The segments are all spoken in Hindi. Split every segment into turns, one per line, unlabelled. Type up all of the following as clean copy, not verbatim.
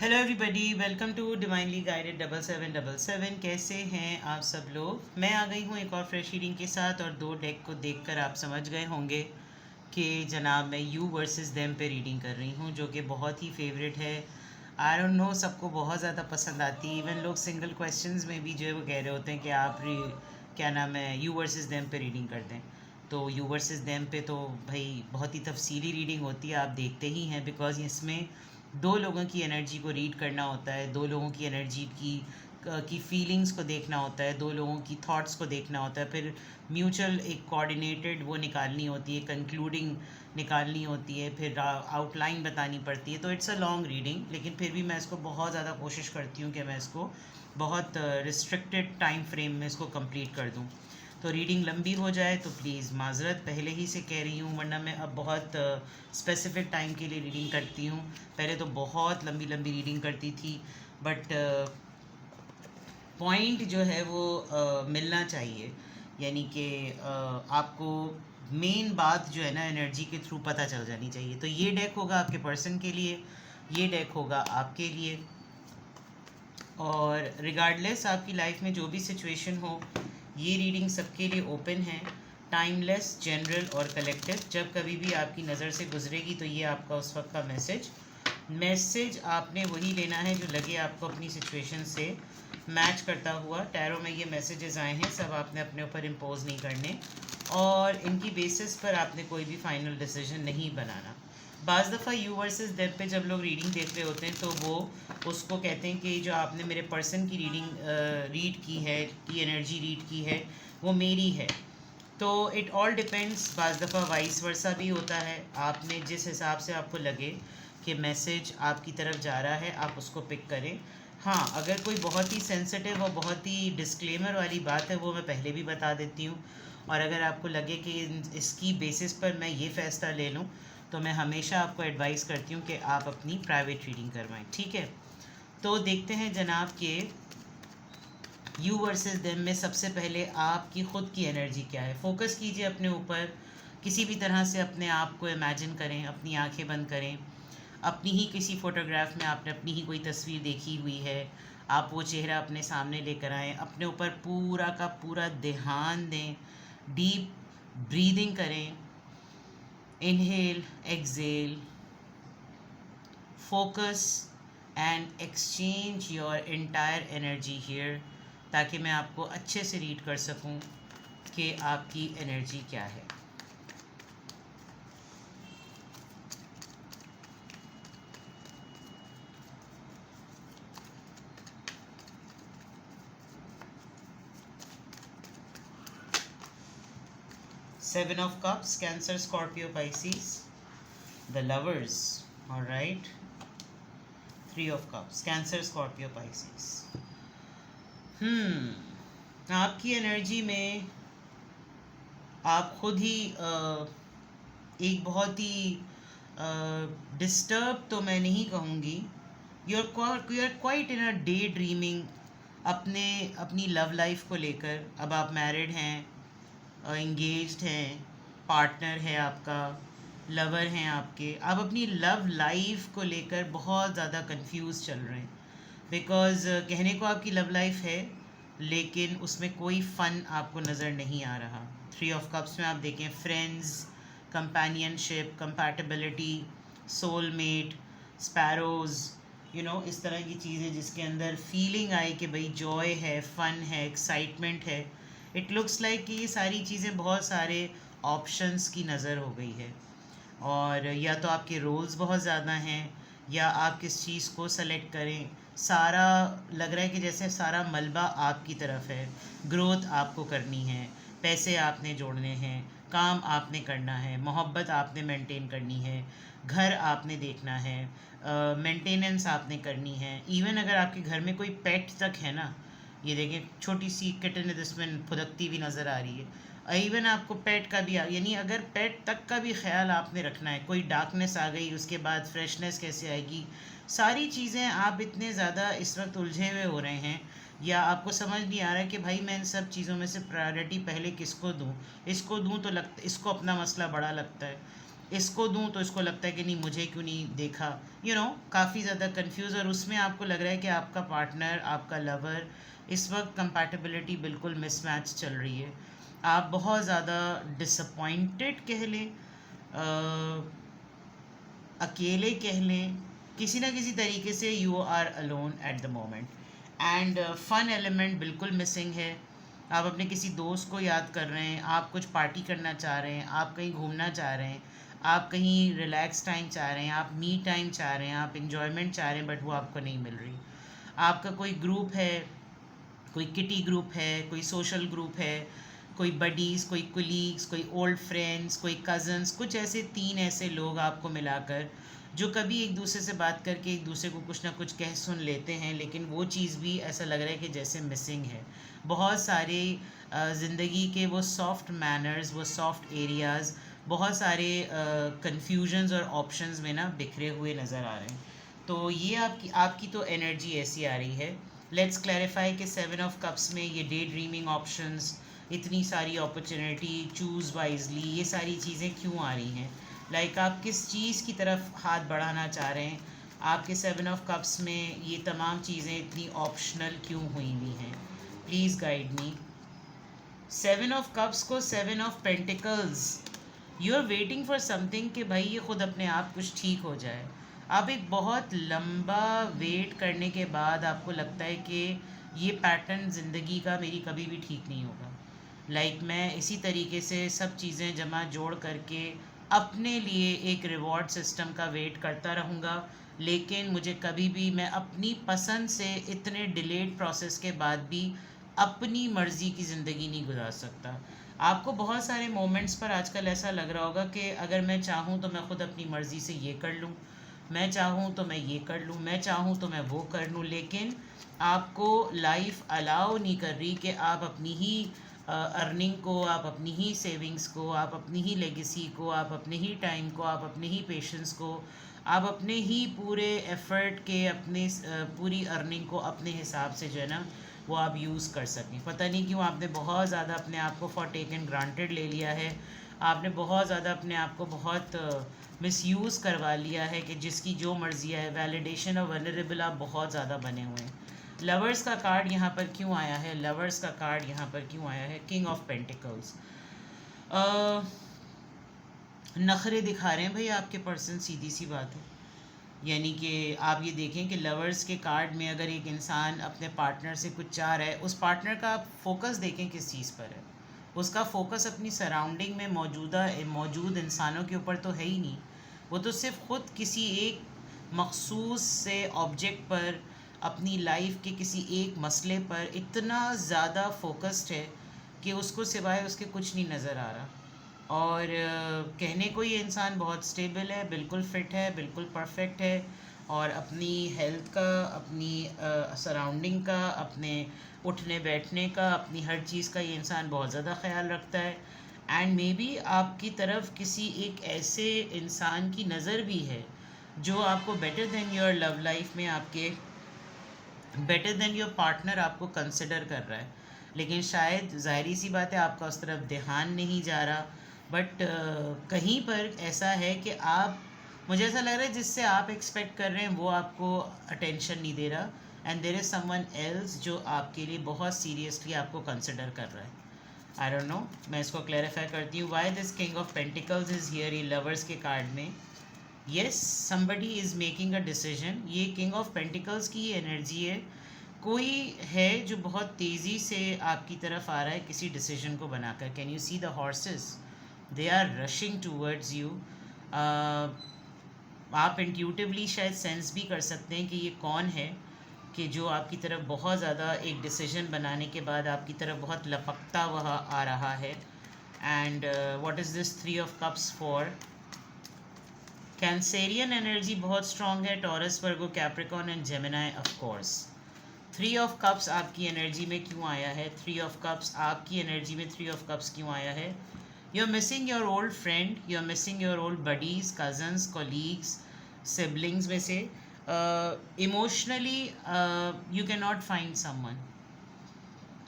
Hello everybody, welcome to divinely guided 7777। कैसे हैं आप सब लोग। मैं आ गई हूँ एक और फ्रेश रीडिंग के साथ, और दो डेक को देखकर आप समझ गए होंगे कि जनाब मैं यू वर्सेस देम पे रीडिंग कर रही हूँ, जो कि बहुत ही फेवरेट है। आई डोंट नो, सबको बहुत ज़्यादा पसंद आती है। इवन लोग सिंगल क्वेश्चंस में भी जो है वो कह रहे होते हैं कि आप क्या नाम है, यू वर्सेस देम पे रीडिंग कर दें। तो यू वर्सेस देम पे तो भाई बहुत ही तफसीली रीडिंग होती है, आप देखते ही हैं, बिकॉज इसमें दो लोगों की एनर्जी को रीड करना होता है, दो लोगों की एनर्जी की फीलिंग्स को देखना होता है, दो लोगों की थॉट्स को देखना होता है, फिर म्यूचुअल एक कोऑर्डिनेटेड वो निकालनी होती है, कंक्लूडिंग निकालनी होती है, फिर आउटलाइन बतानी पड़ती है। तो इट्स अ लॉन्ग रीडिंग, लेकिन फिर भी मैं इसको बहुत ज़्यादा कोशिश करती हूँ कि मैं इसको बहुत रिस्ट्रिक्टेड टाइम फ्रेम में इसको कंप्लीट कर दूँ। तो रीडिंग लंबी हो जाए तो प्लीज़ माज़रत पहले ही से कह रही हूँ, वरना मैं अब बहुत स्पेसिफिक टाइम के लिए रीडिंग करती हूँ। पहले तो बहुत लंबी लंबी रीडिंग करती थी, बट पॉइंट जो है वो मिलना चाहिए। यानी कि आपको मेन बात जो है ना एनर्जी के थ्रू पता चल जानी चाहिए। तो ये डेक होगा आपके पर्सन के लिए, ये डेक होगा आपके लिए। और रिगार्डलेस आपकी लाइफ में जो भी सिचुएशन हो, ये रीडिंग सबके लिए ओपन है, टाइमलेस, जनरल और कलेक्टिव। जब कभी भी आपकी नज़र से गुजरेगी तो ये आपका उस वक्त का मैसेज आपने वही लेना है जो लगे आपको अपनी सिचुएशन से मैच करता हुआ। टैरो में ये मैसेजेस आए हैं, सब आपने अपने ऊपर इम्पोज नहीं करने, और इनकी बेसिस पर आपने कोई भी फाइनल डिसीजन नहीं बनाना। बाज़ दफ़ा यू वर्सेस देम पे जब लोग रीडिंग देख रहे होते हैं तो वो उसको कहते हैं कि जो आपने मेरे पर्सन की रीड की है, की एनर्जी रीड की है, वो मेरी है। तो इट ऑल डिपेंड्स, बाज़ दफ़ा वाइस वर्सा भी होता है। आपने जिस हिसाब से आपको लगे कि मैसेज आपकी तरफ जा रहा है, आप उसको पिक करें। हाँ, अगर कोई बहुत ही सेंसिटिव और बहुत ही डिस्क्लेमर वाली बात है, वो मैं पहले भी बता देती हूँ। और अगर आपको लगे कि इसकी बेसिस पर मैं ये फ़ैसला ले लूँ, तो मैं हमेशा आपको एडवाइस करती हूँ कि आप अपनी प्राइवेट रीडिंग करवाएं, ठीक है। तो देखते हैं जनाब के यू वर्सेस देम में सबसे पहले आपकी ख़ुद की एनर्जी क्या है। फोकस कीजिए अपने ऊपर, किसी भी तरह से अपने आप को इमेजिन करें, अपनी आंखें बंद करें। अपनी ही किसी फ़ोटोग्राफ में आपने अपनी ही कोई तस्वीर देखी हुई है, आप वो चेहरा अपने सामने लेकर आएँ, अपने ऊपर पूरा का पूरा ध्यान दें, डीप ब्रीदिंग करें, inhale exhale, focus and exchange your entire energy here, ताकि मैं आपको अच्छे से रीड कर सकूं कि आपकी एनर्जी क्या है। Seven of cups, cancer, Scorpio, Pisces, the lovers, alright. Three of cups, cancer, Scorpio, Pisces. आपकी एनर्जी में आप खुद ही एक बहुत ही डिस्टर्ब तो मैं नहीं कहूँगी, you are quite in a day dreaming, अपने अपनी लव लाइफ को लेकर। अब आप मैरिड हैं, इंगेज्ड हैं, पार्टनर है आपका, लवर हैं आपके, आप अपनी लव लाइफ को लेकर बहुत ज़्यादा कंफ्यूज चल रहे हैं। बिकॉज़ कहने को आपकी लव लाइफ है, लेकिन उसमें कोई फ़न आपको नज़र नहीं आ रहा। थ्री ऑफ कप्स में आप देखें, friends, companionship, compatibility, soulmate, sparrows, इस तरह की चीज़ें जिसके अंदर फीलिंग आए कि भाई जॉय है, फ़न है, एक्साइटमेंट है। इट लुक्स लाइक कि ये सारी चीज़ें बहुत सारे ऑप्शंस की नज़र हो गई है। और या तो आपके रोल्स बहुत ज़्यादा हैं, या आप किस चीज़ को सेलेक्ट करें, सारा लग रहा है कि जैसे सारा मलबा आपकी तरफ है। ग्रोथ आपको करनी है, पैसे आपने जोड़ने हैं, काम आपने करना है, मोहब्बत आपने मेंटेन करनी है, घर आपने देखना है, मेंटेनेंस आपने करनी है। इवन अगर आपके घर में कोई पेट तक है ना, ये देखें छोटी सी किटन जिसमें फुदकती भी नज़र आ रही है। इवन आपको पेट का भी, यानी अगर पेट तक का भी ख्याल आपने रखना है, कोई डार्कनेस आ गई उसके बाद फ्रेशनेस कैसे आएगी, सारी चीज़ें आप इतने ज़्यादा इस वक्त उलझे हुए हो रहे हैं, या आपको समझ नहीं आ रहा है कि भाई मैं इन सब चीज़ों में से प्रायोरिटी पहले किसको दूँ। इसको दूँ तो इसको अपना मसला बड़ा लगता है, इसको दूं तो इसको लगता है कि नहीं मुझे क्यों नहीं देखा, काफ़ी ज़्यादा कंफ्यूज। और उसमें आपको लग रहा है कि आपका पार्टनर, आपका लवर, इस वक्त कंपैटिबिलिटी बिल्कुल मिसमैच चल रही है। आप बहुत ज़्यादा डिसअपॉइंटेड कह लें, अकेले कह लें, किसी ना किसी तरीके से you are alone at the moment. And fun element बिल्कुल मिसिंग है। आप अपने किसी दोस्त को याद कर रहे हैं, आप कुछ पार्टी करना चाह रहे हैं, आप कहीं घूमना चाह रहे हैं, आप कहीं रिलैक्स टाइम चाह रहे हैं, आप मी टाइम चाह रहे हैं, आप इन्जॉयमेंट चाह रहे हैं, बट वो आपको नहीं मिल रही। आपका कोई ग्रुप है, कोई किटी ग्रुप है, कोई सोशल ग्रुप है, कोई बडीज़, कोई कुलीग्स, कोई ओल्ड फ्रेंड्स, कोई कज़न्स, कुछ ऐसे 3 ऐसे लोग आपको मिलाकर जो कभी एक दूसरे से बात करके एक दूसरे को कुछ ना कुछ कह सुन लेते हैं, लेकिन वो चीज़ भी ऐसा लग रहा है कि जैसे मिसिंग है। बहुत सारे ज़िंदगी के वो सॉफ्ट मैनर्स, वो सॉफ्ट एरियाज़, बहुत सारे कन्फ्यूजन्स और ऑप्शंस में ना बिखरे हुए नज़र आ रहे हैं। तो ये आपकी आपकी तो एनर्जी ऐसी आ रही है। लेट्स क्लैरिफाई कि 7 ऑफ कप्स में ये डे ड्रीमिंग ऑप्शंस, इतनी सारी अपॉर्चुनिटी, चूज़ वाइजली, ये सारी चीज़ें क्यों आ रही हैं? आप किस चीज़ की तरफ हाथ बढ़ाना चाह रहे हैं? आपके 7 ऑफ कप्स में ये तमाम चीज़ें इतनी ऑप्शनल क्यों हुई हुई हैं? Please guide me. 7 of cups को 7 of pentacles, you are waiting for something कि भाई ये खुद अपने आप कुछ ठीक हो जाए। आप एक बहुत लंबा वेट करने के बाद आपको लगता है कि ये पैटर्न ज़िंदगी का मेरी कभी भी ठीक नहीं होगा। मैं इसी तरीके से सब चीज़ें जमा जोड़ करके अपने लिए एक रिवॉर्ड सिस्टम का वेट करता रहूँगा, लेकिन मुझे कभी भी, मैं अपनी पसंद से इतने डिलेड प्रोसेस के बाद भी अपनी मर्ज़ी की ज़िंदगी नहीं गुजार सकता। आपको बहुत सारे मोमेंट्स पर आजकल ऐसा लग रहा होगा कि अगर मैं चाहूँ तो मैं ख़ुद अपनी मर्ज़ी से ये कर लूँ, मैं चाहूँ तो मैं ये कर लूँ, मैं चाहूँ तो मैं वो कर लूँ, लेकिन आपको लाइफ अलाउ नहीं कर रही कि आप अपनी ही अर्निंग को, आप अपनी ही सेविंग्स को, आप अपनी ही लेगेसी को, आप अपने ही टाइम को, आप अपने ही पेशेंस को, आप अपने ही पूरे एफ़र्ट के, अपने पूरी अर्निंग को अपने हिसाब से जो है ना वो आप यूज़ कर सकें। पता नहीं क्यों आपने बहुत ज़्यादा अपने आप को फॉर टेकन ग्रांटेड ले लिया है। आपने बहुत ज़्यादा अपने आप को बहुत मिसयूज़ करवा लिया है कि जिसकी जो मर्ज़ी है, वैलिडेशन और वनरेबल आप बहुत ज़्यादा बने हुए हैं। लवर्स का कार्ड यहाँ पर क्यों आया है? लवर्स का कार्ड यहाँ पर क्यों आया है? King of pentacles. नखरे दिखा रहे हैं भाई आपके पर्सन, सीधी सी बात है। यानी कि आप ये देखें कि लवर्स के कार्ड में अगर एक इंसान अपने पार्टनर से कुछ चाह रहा है, उस पार्टनर का आप फोकस देखें किस चीज़ पर है। उसका फोकस अपनी सराउंडिंग में मौजूद इंसानों के ऊपर तो है ही नहीं। वो तो सिर्फ ख़ुद किसी एक मखसूस से ऑब्जेक्ट पर, अपनी लाइफ के किसी एक मसले पर इतना ज़्यादा फोकस्ड है कि उसको सिवाय उसके कुछ नहीं नज़र आ रहा। और कहने को ये इंसान बहुत स्टेबल है, बिल्कुल फ़िट है, बिल्कुल परफेक्ट है, और अपनी हेल्थ का, अपनी सराउंडिंग का, अपने उठने बैठने का, अपनी हर चीज़ का ये इंसान बहुत ज़्यादा ख्याल रखता है। एंड मे बी आपकी तरफ किसी एक ऐसे इंसान की नज़र भी है जो आपको better than your love life में, आपके बेटर देन योर पार्टनर आपको कंसिडर कर रहा है, लेकिन शायद ज़ाहिरी सी बात है आपका उस तरफ ध्यान नहीं जा रहा। बट कहीं पर ऐसा है कि आप, मुझे ऐसा लग रहा है जिससे आप एक्सपेक्ट कर रहे हैं वो आपको अटेंशन नहीं दे रहा, and there is someone else जो आपके लिए बहुत सीरियसली आपको कंसिडर कर रहा है। आई डोंट नो, मैं इसको क्लैरिफाई करती हूँ। Why this king of pentacles is here? ये लवर्स के कार्ड में yes, somebody is making a decision. ये किंग ऑफ पेंटिकल्स की एनर्जी है। कोई है जो बहुत तेज़ी से आपकी तरफ आ रहा है किसी डिसीजन को बनाकर। Can you see the horses? They are rushing towards you. आप इंट्यूटिवली शायद सेंस भी कर सकते हैं कि ये कौन है कि जो आपकी तरफ बहुत ज़्यादा एक डिसीजन बनाने के बाद आपकी तरफ बहुत लपकता हुआ आ रहा है। And what is this 3 of cups for? Cancerian energy बहुत स्ट्रॉन्ग है, taurus, Virgo, Capricorn and Gemini of course. 3 of cups आपकी एनर्जी में क्यों आया है? 3 ऑफ कप्स आपकी एनर्जी में 3 ऑफ कप्स क्यों आया है? You are missing your old friend, you are missing your old buddies, cousins, colleagues, siblings में से। Emotionally you can not find someone.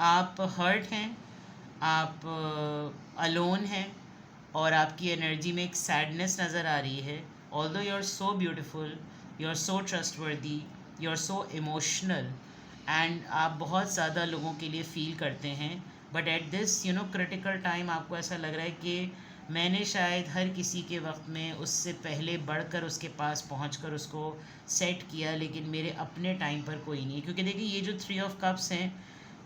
आप हर्ट हैं, आप अलोन हैं, और आपकी एनर्जी में एक सैडनेस नज़र आ रही है। Although you are so beautiful, you are so trustworthy, you are so emotional and आप बहुत ज़्यादा लोगों के लिए फ़ील करते हैं, but at this critical time आपको ऐसा लग रहा है कि मैंने शायद हर किसी के वक्त में उससे पहले बढ़कर उसके पास पहुंचकर उसको सेट किया, लेकिन मेरे अपने टाइम पर कोई नहीं। क्योंकि देखिए ये जो 3 ऑफ कप्स हैं,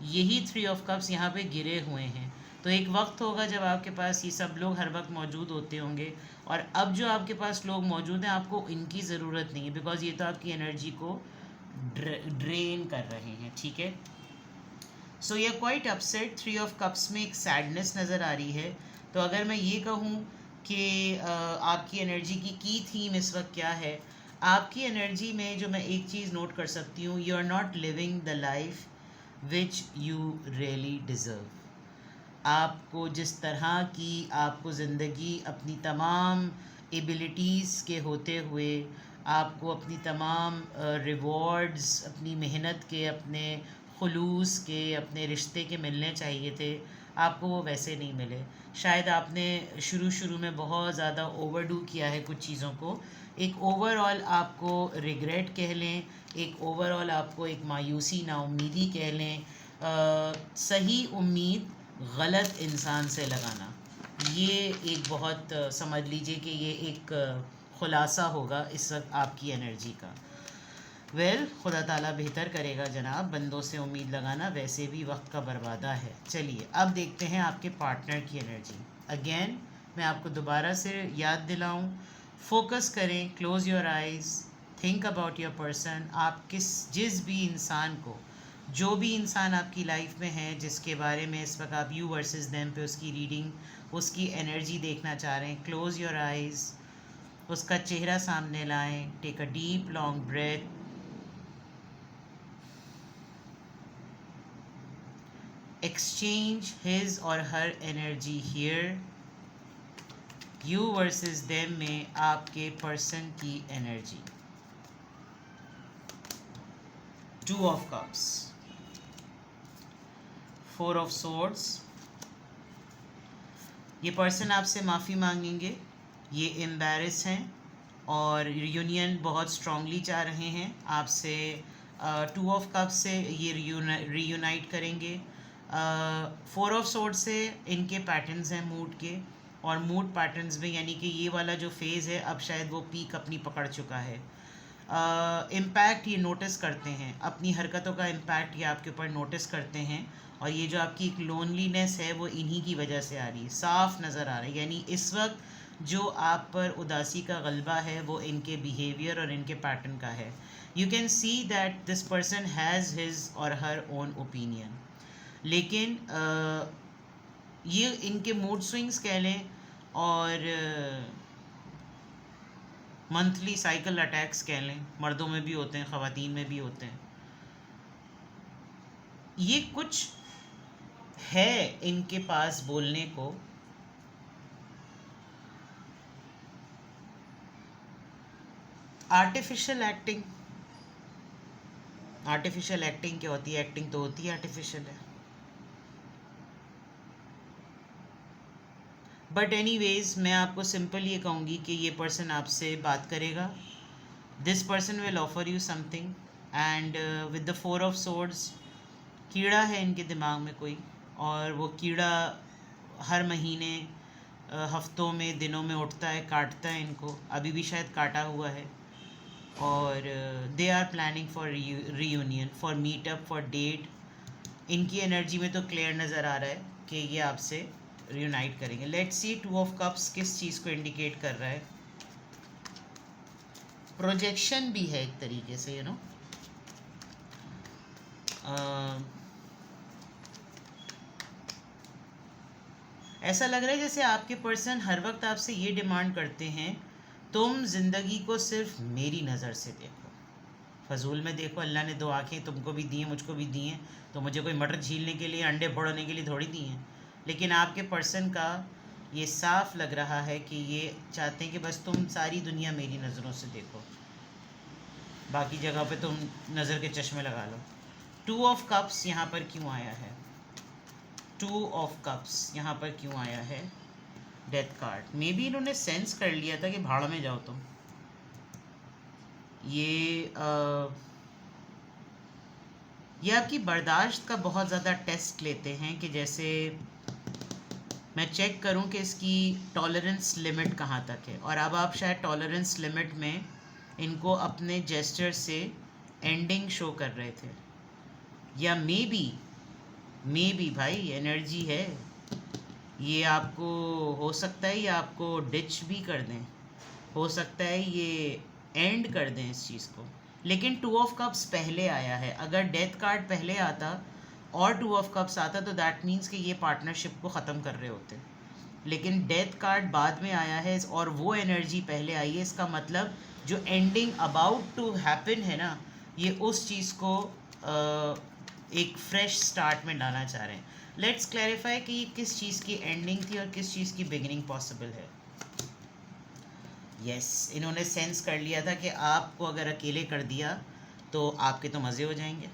यही 3 ऑफ कप्स यहाँ पे गिरे हुए हैं। तो एक वक्त होगा जब आपके पास ये सब लोग हर वक्त मौजूद होते होंगे, और अब जो आपके पास लोग मौजूद हैं आपको इनकी ज़रूरत नहीं है, बिकॉज ये तो आपकी एनर्जी को ड्रेन कर रहे हैं। ठीक है, सो ये क्वाइट अपसेट। 3 ऑफ कप्स में एक सैडनेस नज़र आ रही है। तो अगर मैं ये कहूँ कि आपकी एनर्जी की थीम इस वक्त क्या है, आपकी एनर्जी में जो मैं एक चीज़ नोट कर सकती हूँ, you are not living the life which you really deserve. आपको जिस तरह की आपको ज़िंदगी अपनी तमाम एबिलिटीज़ के होते हुए, आपको अपनी तमाम रिवॉर्ड्स अपनी मेहनत के, अपने खुलूस के, अपने रिश्ते के मिलने चाहिए थे, आपको वो वैसे नहीं मिले। शायद आपने शुरू में बहुत ज़्यादा ओवरडू किया है कुछ चीज़ों को। एक ओवरऑल आपको रिग्रेट कह लें, एक ओवरऑल आपको एक मायूसी, नाउम्मीदी कह लें। सही उम्मीद गलत इंसान से लगाना, ये एक बहुत समझ लीजिए कि ये एक ख़ुलासा होगा इस वक्त आपकी एनर्जी का। खुदा ताला बेहतर करेगा जनाब। बंदों से उम्मीद लगाना वैसे भी वक्त का बर्बादा है। चलिए अब देखते हैं आपके पार्टनर की एनर्जी। अगेन मैं आपको दोबारा से याद दिलाऊं, फोकस करें, close your eyes, think about your person. आप जिस भी इंसान को, जो भी इंसान आपकी लाइफ में है, जिसके बारे में इस वक्त आप यू वर्सेस देम पे उसकी रीडिंग, उसकी एनर्जी देखना चाह रहे हैं, क्लोज़ योर आइज़, उसका चेहरा सामने लाएं, take a deep long breath, exchange his or her energy here। you versus them में आपके पर्सन की energy. 2 of cups, 4 of swords। ये पर्सन आपसे माफ़ी मांगेंगे, ये एम्बैरेस हैं और यूनियन बहुत स्ट्रांगली चाह रहे हैं आपसे। 2 ऑफ कप्स से ये रीयूनाइट करेंगे। 4 ऑफ सोर्ड से इनके पैटर्न्स हैं मूड के, और मूड पैटर्न्स में यानी कि ये वाला जो फेज़ है अब शायद वो पीक अपनी पकड़ चुका है। इम्पैक्ट ये नोटिस करते हैं, अपनी हरकतों का इम्पैक्ट ये आपके ऊपर नोटिस करते हैं, और ये जो आपकी एक लोनलीनेस है वो इन्हीं की वजह से आ रही है, साफ नज़र आ रही है। यानी इस वक्त जो आप पर उदासी का गलबा है वो इनके बिहेवियर और इनके पैटर्न का है। You can see that this person has his और हर ओन ओपिनियन, लेकिन ये इनके मूड स्विंग्स कह लें और मंथली साइकिल अटैक्स कह लें, मर्दों में भी होते हैं, ख़वातीन में भी होते हैं। ये कुछ है इनके पास बोलने को। आर्टिफिशियल एक्टिंग, आर्टिफिशियल एक्टिंग क्या होती है? एक्टिंग तो होती है आर्टिफिशियल है। बट एनीवेज मैं आपको सिंपल ये कहूँगी कि ये पर्सन आपसे बात करेगा। This person will offer you something, and with the 4 of swords, कीड़ा है इनके दिमाग में कोई, और वो कीड़ा हर महीने, हफ्तों में, दिनों में उठता है, काटता है इनको, अभी भी शायद काटा हुआ है। और they are planning for reunion, for meetup, for date. इनकी एनर्जी में तो क्लियर नज़र आ रहा है कि ये आपसे रीयूनाइट करेंगे। लेट्स सी 2 ऑफ कप्स किस चीज़ को इंडिकेट कर रहा है। प्रोजेक्शन भी है एक तरीके से, यू नो। ऐसा लग रहा है जैसे आपके पर्सन हर वक्त आपसे ये डिमांड करते हैं, तुम ज़िंदगी को सिर्फ मेरी नज़र से देखो, फजूल में देखो। अल्लाह ने 2 आँखें तुमको भी दी हैं, मुझको भी दी हैं, तो मुझे कोई मटर छीलने के लिए, अंडे फोड़ने के लिए थोड़ी दी हैं। लेकिन आपके पर्सन का ये साफ लग रहा है कि ये चाहते हैं कि बस तुम सारी दुनिया मेरी नज़रों से देखो, बाकी जगह पे तुम नज़र के चश्मे लगा लो। 2 ऑफ कप्स यहाँ पर क्यों आया है? 2 ऑफ कप्स यहाँ पर क्यों आया है? डेथ कार्ड मे बी इन्होंने सेंस कर लिया था कि भाड़ में जाओ तुम। ये आपकी बर्दाश्त का बहुत ज़्यादा टेस्ट लेते हैं कि जैसे मैं चेक करूं कि इसकी टॉलरेंस लिमिट कहाँ तक है। और अब आप शायद टॉलरेंस लिमिट में इनको अपने जेस्चर से एंडिंग शो कर रहे थे, या मे बी भाई एनर्जी है ये, आपको हो सकता है ये आपको डिच भी कर दें, हो सकता है ये एंड कर दें इस चीज़ को। लेकिन 2 ऑफ कप्स पहले आया है, अगर डेथ कार्ड पहले आता और 2 ऑफ कप्स आता तो दैट मीन्स कि ये पार्टनरशिप को ख़त्म कर रहे होते। लेकिन डेथ कार्ड बाद में आया है और वो एनर्जी पहले आई है, इसका मतलब जो एंडिंग अबाउट टू हैपन है ना, ये उस चीज़ को एक फ्रेश स्टार्ट में डालना चाह रहे हैं। लेट्स क्लैरिफाई कि किस चीज़ की एंडिंग थी और किस चीज़ की बिगिनिंग पॉसिबल है। यस, इन्होंने सेंस कर लिया था कि आपको अगर अकेले कर दिया तो आपके तो मज़े हो जाएंगे,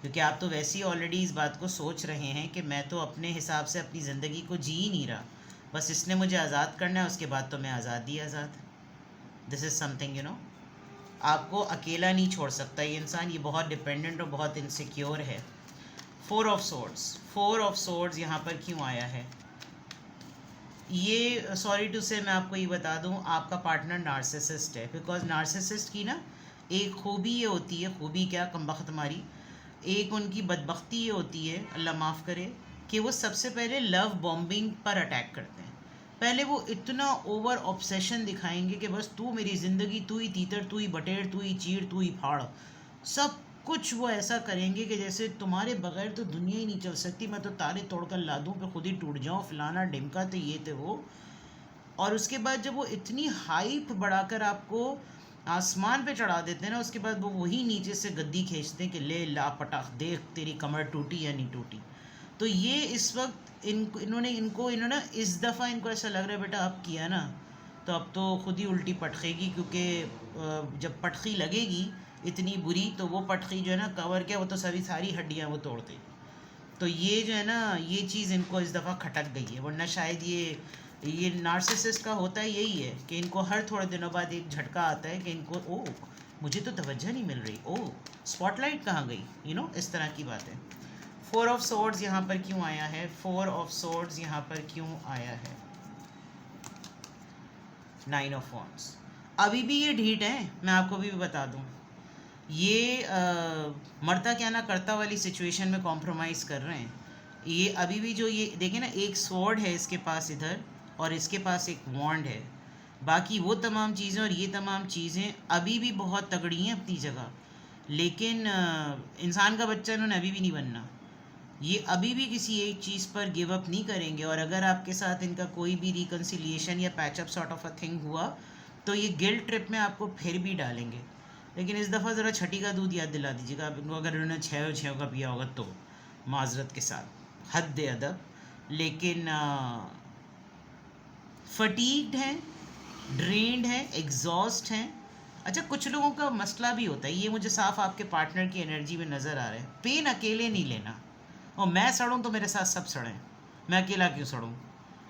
क्योंकि आप तो वैसे ही ऑलरेडी इस बात को सोच रहे हैं कि मैं तो अपने हिसाब से अपनी ज़िंदगी को जी ही नहीं रहा, बस इसने मुझे आज़ाद करना है, उसके बाद तो मैं आज़ाद ही आज़ाद। दिस इज़ समथिंग आपको अकेला नहीं छोड़ सकता ये इंसान, ये बहुत डिपेंडेंट और बहुत इनसिक्योर है। 4 ऑफ सोर्ड्स यहाँ पर क्यों आया है? ये सॉरी टू से मैं आपको ये बता दूँ, आपका पार्टनर नार्सिसिस्ट है। बिकॉज नार्सिसिस्ट की ना एक खूबी ये होती है, खूबी क्या कमबख्त हमारी, एक उनकी बदबख्ती ये होती है, अल्लाह माफ़ करे, कि वो सबसे पहले लव बॉम्बिंग पर अटैक करते हैं। पहले वो इतना ओवर ऑब्सेशन दिखाएंगे कि बस तू मेरी ज़िंदगी, तू ही तीतर, तू ही बटेर, तू ही चीड़, तू ही फाड़, सब कुछ वो ऐसा करेंगे कि जैसे तुम्हारे बगैर तो दुनिया ही नहीं चल सकती, मैं तो तारे तोड़कर ला दूँ पे खुद ही टूट जाऊँ, फलाना ढिमका थे, ये थे वो। और उसके बाद जब वो इतनी हाइप बढ़ाकर आपको आसमान पे चढ़ा देते हैं ना, उसके बाद वो वही नीचे से गद्दी खींचते हैं कि ले ला पटाख, देख तेरी कमर टूटी या नहीं टूटी। तो ये इस वक्त इन्होंने इस दफ़ा इनको ऐसा लग रहा है बेटा अब किया ना तो अब तो खुद ही उल्टी पटखेगी, क्योंकि जब पटखी लगेगी इतनी बुरी तो वो पटखी जो है ना कवर क्या, वो तो सारी हड्डियाँ वो तोड़ देगी। तो ये जो है ना ये चीज़ इनको इस दफ़ा खटक गई है, वरना शायद ये नार्सिसिस्ट का होता है यही है कि इनको हर थोड़े दिनों बाद एक झटका आता है कि इनको ओ मुझे तो तवज्जो नहीं मिल रही, ओ स्पॉटलाइट कहाँ गई, इस तरह की बातें। 4 ऑफ सोर्ड्स यहाँ पर क्यों आया है? 4 ऑफ सोर्ड्स यहाँ पर क्यों आया है? 9 ऑफ वॉन्ड्स। अभी भी ये ढीठ है, मैं आपको भी बता दूँ, ये मरता क्या ना करता वाली सिचुएशन में कॉम्प्रोमाइज़ कर रहे हैं। ये अभी भी जो ये देखें ना, एक स्वॉर्ड है इसके पास इधर और इसके पास एक वॉन्ड है, बाकी वो तमाम चीज़ें और ये तमाम चीज़ें अभी भी बहुत तगड़ी हैं अपनी जगह, लेकिन इंसान का बच्चा इन्होंने अभी भी नहीं बनना। ये अभी भी किसी एक चीज़ पर गिव अप नहीं करेंगे, और अगर आपके साथ इनका कोई भी रिकन्सिलिएशन या patch up sort of a thing हुआ तो ये गिल्ट ट्रिप में आपको फिर भी डालेंगे। लेकिन इस दफ़ा ज़रा छठी का दूध याद दिला दीजिएगा इनको, अगर उन्होंने छः का पिया होगा तो माजरत के साथ, हद अदब। लेकिन फटीग्ड हैं, ड्रेन्ड हैं, एग्जॉस्ट हैं। अच्छा, कुछ लोगों का मसला भी होता है, ये मुझे साफ आपके पार्टनर की एनर्जी में नज़र आ रहा है। पेन अकेले नहीं लेना, और मैं सड़ूँ तो मेरे साथ सब सड़ें, मैं अकेला क्यों सड़ूँ,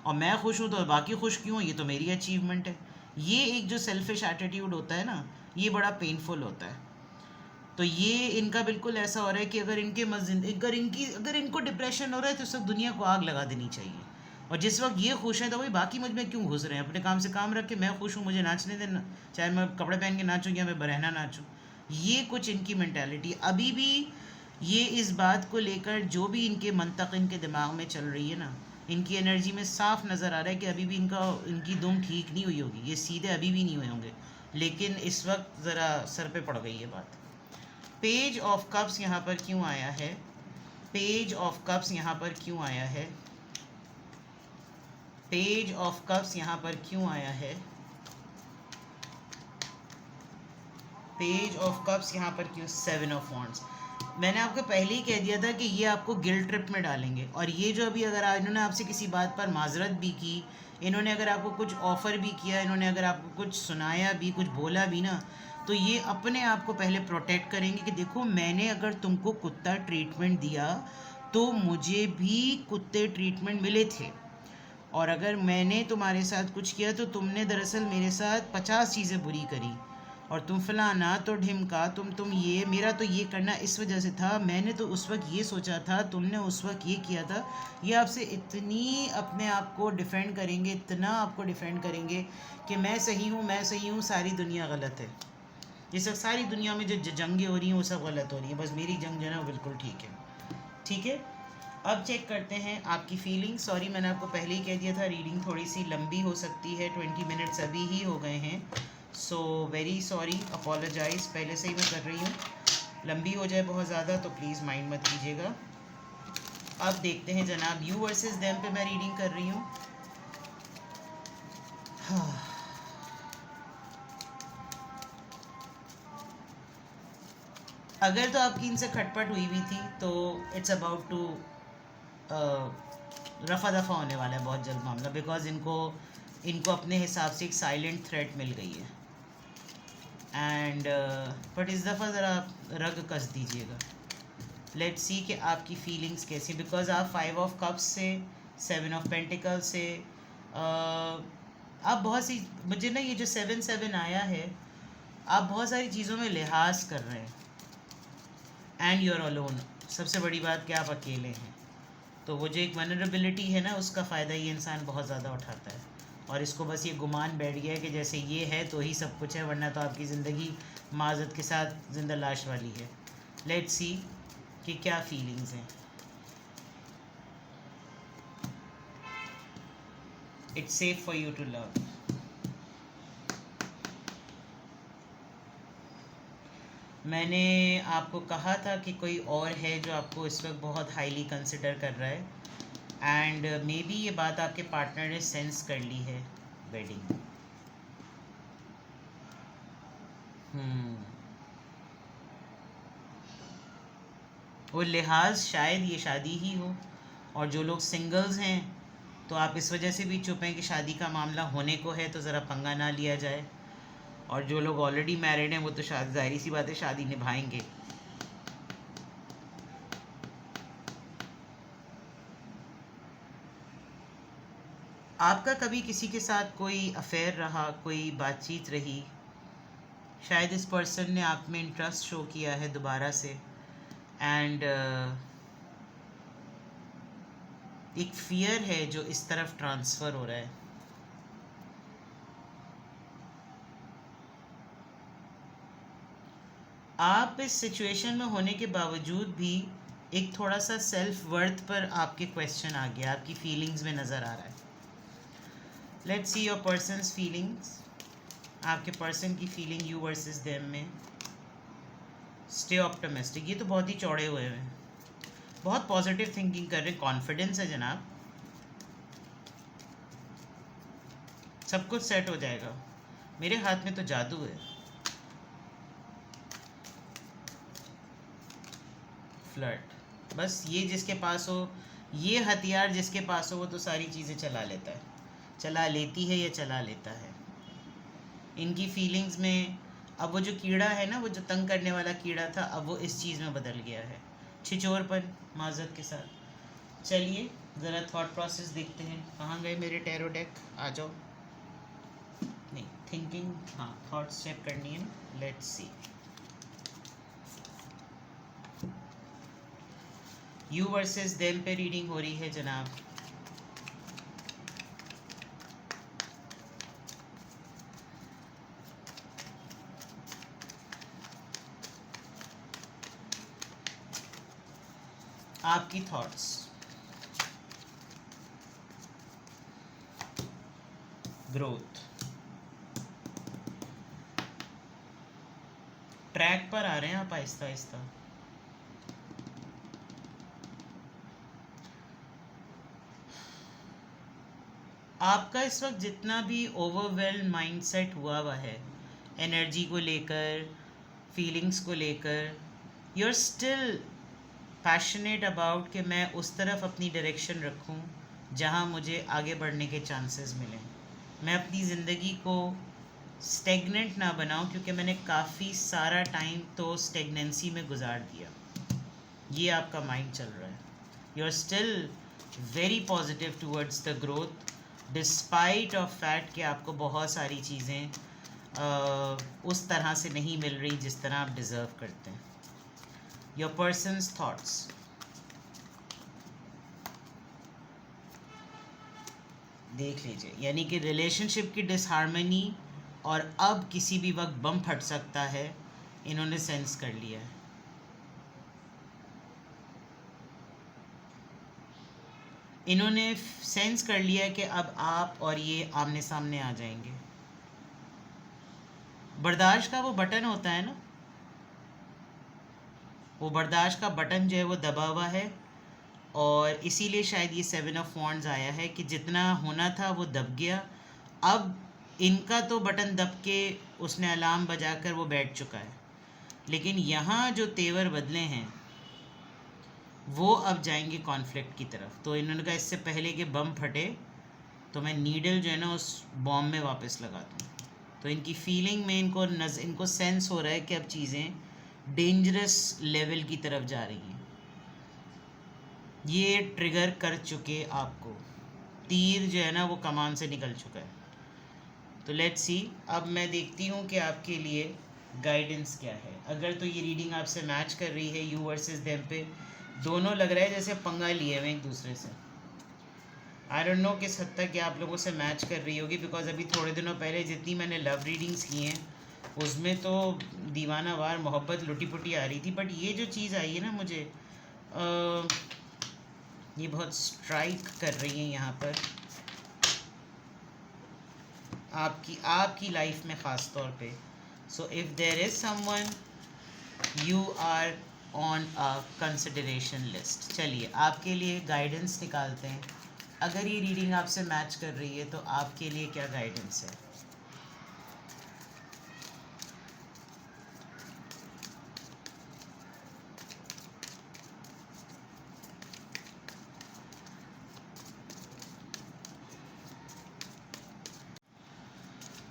और मैं खुश हूँ तो बाकी खुश क्यों, ये तो मेरी अचीवमेंट है। ये एक जो सेल्फिश एटीट्यूड होता है ना, ये बड़ा पेनफुल होता है। तो ये इनका बिल्कुल ऐसा हो रहा है कि अगर इनको डिप्रेशन हो रहा है तो सब दुनिया को आग लगा देनी चाहिए, और जिस वक्त ये खुश हैं तो भाई बाकी मुझ में क्यों घुस रहे हैं, अपने काम से काम रख के मैं खुश हूँ, मुझे नाचने देना, चाहे मैं कपड़े पहन के नाचूँ या मैं बरहना नाचूँ। ये कुछ इनकी मैंटेलिटी अभी भी, ये इस बात को लेकर जो भी इनके मंतक इनके दिमाग में चल रही है ना, इनकी एनर्जी में साफ नज़र आ रहा है कि अभी भी इनकी दुम ठीक नहीं हुई होगी, ये सीधे अभी भी नहीं हुए होंगे, लेकिन इस वक्त ज़रा सर पे पड़ गई है बात। पेज ऑफ कप्स यहाँ पर क्यों आया है? पेज ऑफ कप्स यहाँ पर क्यों आया है? पेज ऑफ कप्स यहाँ पर क्यों आया है? पेज ऑफ कप्स यहाँ पर क्यों? 7 ऑफ वॉन्ड्स। मैंने आपको पहले ही कह दिया था कि ये आपको गिल्ट ट्रिप में डालेंगे, और ये जो अभी अगर इन्होंने आपसे किसी बात पर माजरत भी की, इन्होंने अगर आपको कुछ ऑफ़र भी किया, इन्होंने अगर आपको कुछ सुनाया भी, कुछ बोला भी ना, तो ये अपने आप को पहले प्रोटेक्ट करेंगे कि देखो मैंने अगर तुमको कुत्ता ट्रीटमेंट दिया तो मुझे भी कुत्ते ट्रीटमेंट मिले थे, और अगर मैंने तुम्हारे साथ कुछ किया तो तुमने दरअसल मेरे साथ 50 चीज़ें बुरी करी, और तुम फलाना तो ढिमका, तुम ये मेरा तो ये करना इस वजह से था, मैंने तो उस वक्त ये सोचा था, तुमने उस वक्त ये किया था। ये आपसे इतनी अपने आप को डिफेंड करेंगे, इतना आपको डिफेंड करेंगे कि मैं सही हूँ, मैं सही हूँ, सारी दुनिया गलत है। ये सब सारी दुनिया में जो जंगें हो रही हैं वो सब गलत हो रही हैं, बस मेरी जंग जो है ना वो बिल्कुल ठीक है। ठीक है, अब चेक करते हैं आपकी फीलिंग। सॉरी मैंने आपको पहले ही कह दिया था रीडिंग थोड़ी सी लंबी हो सकती है, 20 मिनट्स अभी ही हो गए हैं, सो वेरी सॉरी, अपोलोजाइज़ पहले से ही मैं कर रही हूँ। लंबी हो जाए बहुत ज़्यादा तो प्लीज़ माइंड मत कीजिएगा। अब देखते हैं जनाब, यू वर्सेस देम पे मैं रीडिंग कर रही हूँ। अगर तो आपकी इनसे खटपट हुई हुई थी तो इट्स अबाउट टू रफा दफ़ा होने वाला है बहुत जल्द मामला, बिकॉज इनको अपने हिसाब से एक साइलेंट थ्रेट मिल गई है। एंड बट इस दफ़ा ज़रा रग कस दीजिएगा। लेट्स सी कि आपकी फीलिंग्स कैसी, बिकॉज आप 5 ऑफ कप्स से 7 ऑफ पेंटिकल्स से आप बहुत सी, मुझे ना ये जो 7-7 आया है, आप बहुत सारी चीज़ों में लिहाज कर रहे हैं। एंड यूर अलोन, सबसे बड़ी बात कि आप अकेले हैं, तो वो जो एक वनरेबिलिटी है ना उसका फ़ायदा ये इंसान बहुत ज़्यादा उठाता है, और इसको बस ये गुमान बैठ गया है कि जैसे ये है तो ही सब कुछ है, वरना तो आपकी ज़िंदगी माज़त के साथ ज़िंदा लाश वाली है। लेट्स सी कि क्या फीलिंग्स हैं। It's safe for you to love. मैंने आपको कहा था कि कोई और है जो आपको इस वक्त बहुत हाईली कंसिडर कर रहा है, एंड मे बी ये बात आपके पार्टनर ने सेंस कर ली है। वेडिंग, वो लिहाज शायद ये शादी ही हो, और जो लोग सिंगल्स हैं तो आप इस वजह से भी चुप हैं कि शादी का मामला होने को है तो ज़रा पंगा ना लिया जाए, और जो लोग ऑलरेडी मैरिड हैं वो तो शादी, जाहिर सी बात है, शादी निभाएंगे। आपका कभी किसी के साथ कोई अफेयर रहा, कोई बातचीत रही, शायद इस पर्सन ने आप में इंटरेस्ट शो किया है दोबारा से, एंड एक फियर है जो इस तरफ ट्रांसफ़र हो रहा है। आप इस सिचुएशन में होने के बावजूद भी एक थोड़ा सा सेल्फ वर्थ पर आपके क्वेश्चन आ गया, आपकी फीलिंग्स में नज़र आ रहा है। Let's see your persons feelings, आपके पर्सन की फीलिंग यू वर्सेस देम में। स्टे ऑप्टिमिस्टिक, ये तो बहुत ही चौड़े हुए हैं, बहुत पॉजिटिव थिंकिंग कर रहे हैं, कॉन्फिडेंस है जनाब, सब कुछ सेट हो जाएगा, मेरे हाथ में तो जादू है। फ्लर्ट, बस ये जिसके पास हो, ये हथियार जिसके पास हो वो तो सारी चीज़ें चला लेता है, चला लेती है या चला लेता है। इनकी फीलिंग्स में अब वो जो कीड़ा है ना, वो जो तंग करने वाला कीड़ा था, अब वो इस चीज़ में बदल गया है, छिचोरपन माजत के साथ। चलिए ज़रा थॉट प्रोसेस देखते हैं, कहाँ गए मेरे टैरो डेक, आ जाओ। नहीं, थिंकिंग, हाँ थॉट्स चेक करनी है। Let's see, you versus them पे रीडिंग हो रही है जनाब। आपकी थॉट्स, ग्रोथ, ट्रैक पर आ रहे हैं आप आहिस्ता आहिस्ता। आपका इस वक्त जितना भी ओवरवेल्म माइंडसेट हुआ है एनर्जी को लेकर, फीलिंग्स को लेकर, you are still passionate about कि मैं उस तरफ अपनी डायरेक्शन रखूं जहां मुझे आगे बढ़ने के चांसेस मिलें। मैं अपनी ज़िंदगी को स्टेगनेंट ना बनाऊं, क्योंकि मैंने काफ़ी सारा टाइम तो स्टेगनेंसी में गुजार दिया। ये आपका माइंड चल रहा है, you are still very positive towards the growth, despite of fact कि आपको बहुत सारी चीज़ें उस तरह से नहीं मिल रही जिस तरह आप डिज़र्व करते हैं. Your persons thoughts. देख लीजिए, यानी कि रिलेशनशिप की डिसहार्मनी और अब किसी भी वक्त बम फट सकता है, इन्होंने सेंस कर लिया है. इन्होंने सेंस कर लिया है कि अब आप और ये आमने सामने आ जाएंगे. बर्दाश्त का वो बटन होता है ना, वो बर्दाश्त का बटन जो है वो दबा हुआ है, और इसीलिए शायद ये 7 ऑफ वॉन्ड्स आया है कि जितना होना था वो दब गया. अब इनका तो बटन दब के उसने अलार्म बजाकर वो बैठ चुका है, लेकिन यहाँ जो तेवर बदले हैं वो अब जाएंगे कॉन्फ्लिक्ट की तरफ. तो इन्होंने कहा इससे पहले कि बम फटे तो मैं नीडल जो है ना उस बॉम्ब में वापस लगा दूँ. तो इनकी फीलिंग में इनको सेंस हो रहा है कि अब चीज़ें डेंजरस लेवल की तरफ जा रही हैं. ये ट्रिगर कर चुके आपको, तीर जो है ना वो कमान से निकल चुका है. तो लेट्स सी, अब मैं देखती हूँ कि आपके लिए गाइडेंस क्या है. अगर तो ये रीडिंग आपसे मैच कर रही है, यू वर्सेस देम पे दोनों लग रहा है जैसे पंगा लिए हुए एक दूसरे से. आई डोंट नो किस हद तक ये आप लोगों से मैच कर रही होगी, बिकॉज अभी थोड़े दिनों पहले जितनी मैंने लव रीडिंग्स की हैं उसमें तो दीवाना वार मोहब्बत लुटी पुटी आ रही थी. बट ये जो चीज़ आई है ना मुझे ये बहुत स्ट्राइक कर रही है यहाँ पर आपकी लाइफ में ख़ास तौर पे. So if there is someone you are on a consideration list. चलिए आपके लिए गाइडेंस निकालते हैं. अगर ये रीडिंग आपसे मैच कर रही है तो आपके लिए क्या गाइडेंस है.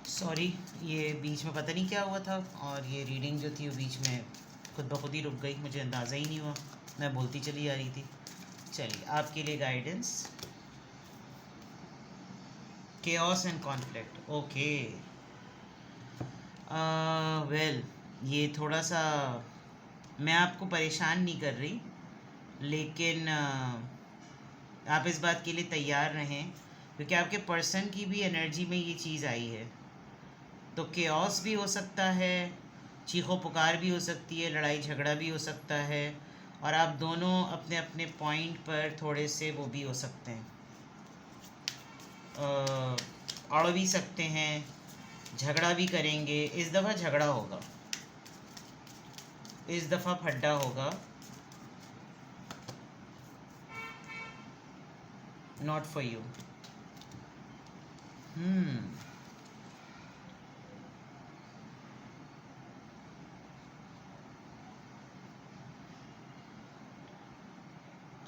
सॉरी, ये बीच में पता नहीं क्या हुआ था और ये रीडिंग जो थी वो बीच में खुद ब खुद ही रुक गई, मुझे अंदाज़ा ही नहीं हुआ, मैं बोलती चली आ रही थी. चलिए आपके लिए guidance, chaos and conflict. Okay, well ये थोड़ा सा, मैं आपको परेशान नहीं कर रही, लेकिन आप इस बात के लिए तैयार रहें क्योंकि आपके पर्सन की भी एनर्जी में ये चीज़ आई है. तो केओस भी हो सकता है, चीखो पुकार भी हो सकती है, लड़ाई झगड़ा भी हो सकता है, और आप दोनों अपने अपने पॉइंट पर थोड़े से वो भी हो सकते हैं, अड़ भी सकते हैं, झगड़ा भी करेंगे. इस दफ़ा झगड़ा होगा, इस दफ़ा फड्डा होगा. Not for you.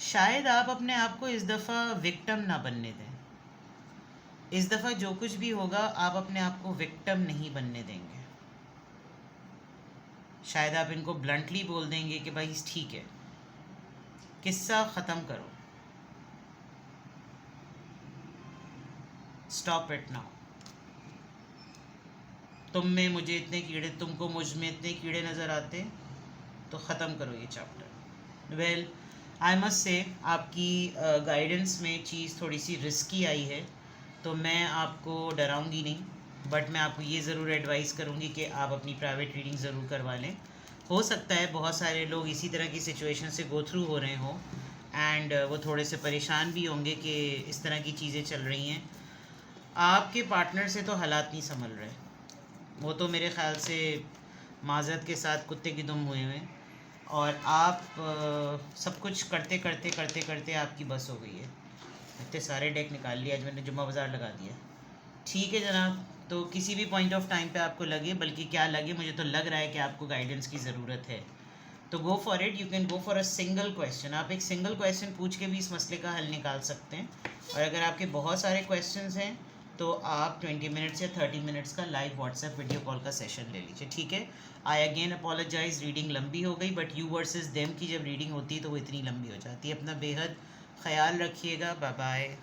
शायद आप अपने आप को इस दफ़ा विक्टिम ना बनने दें. इस दफ़ा जो कुछ भी होगा आप अपने आप को विक्टिम नहीं बनने देंगे. शायद आप इनको ब्लंटली बोल देंगे कि भाई ठीक है, किस्सा ख़त्म करो, स्टॉप इट नाउ. तुम में मुझे इतने कीड़े, तुमको मुझ में इतने कीड़े नज़र आते, तो ख़त्म करो ये chapter. Well I must say आपकी गाइडेंस में चीज़ थोड़ी सी रिस्की आई है, तो मैं आपको डराऊंगी नहीं, बट मैं आपको ये ज़रूर एडवाइस करूँगी कि आप अपनी प्राइवेट रीडिंग ज़रूर करवा लें. हो सकता है बहुत सारे लोग इसी तरह की सिचुएशन से गो थ्रू हो रहे हों एंड वो थोड़े से परेशान भी होंगे कि इस तरह की चीज़ें चल रही हैं. आपके पार्टनर से तो हालात नहीं संभल रहे, वो तो मेरे ख़्याल से माज़रत के साथ कुत्ते की दुम हुए हैं, और आप सब कुछ करते करते करते करते आपकी बस हो गई है. इतने सारे डेक निकाल लिए आज मैंने, जुम्मा बाज़ार लगा दिया. ठीक है जनाब, तो किसी भी पॉइंट ऑफ टाइम पे आपको लगे, बल्कि क्या लगे, मुझे तो लग रहा है कि आपको गाइडेंस की ज़रूरत है, तो go for it. You can go for a single question. आप एक सिंगल क्वेश्चन पूछ के भी इस मसले का हल निकाल सकते हैं, और अगर आपके बहुत सारे क्वेश्चंस हैं तो आप 20 मिनट्स या 30 मिनट्स का लाइव व्हाट्सएप वीडियो कॉल का सेशन ले लीजिए. ठीक है, आई अगेन अपोलोजाइज, रीडिंग लंबी हो गई, बट यू वर्सेस देम की जब रीडिंग होती है तो वो इतनी लंबी हो जाती है. अपना बेहद ख्याल रखिएगा. Bye bye.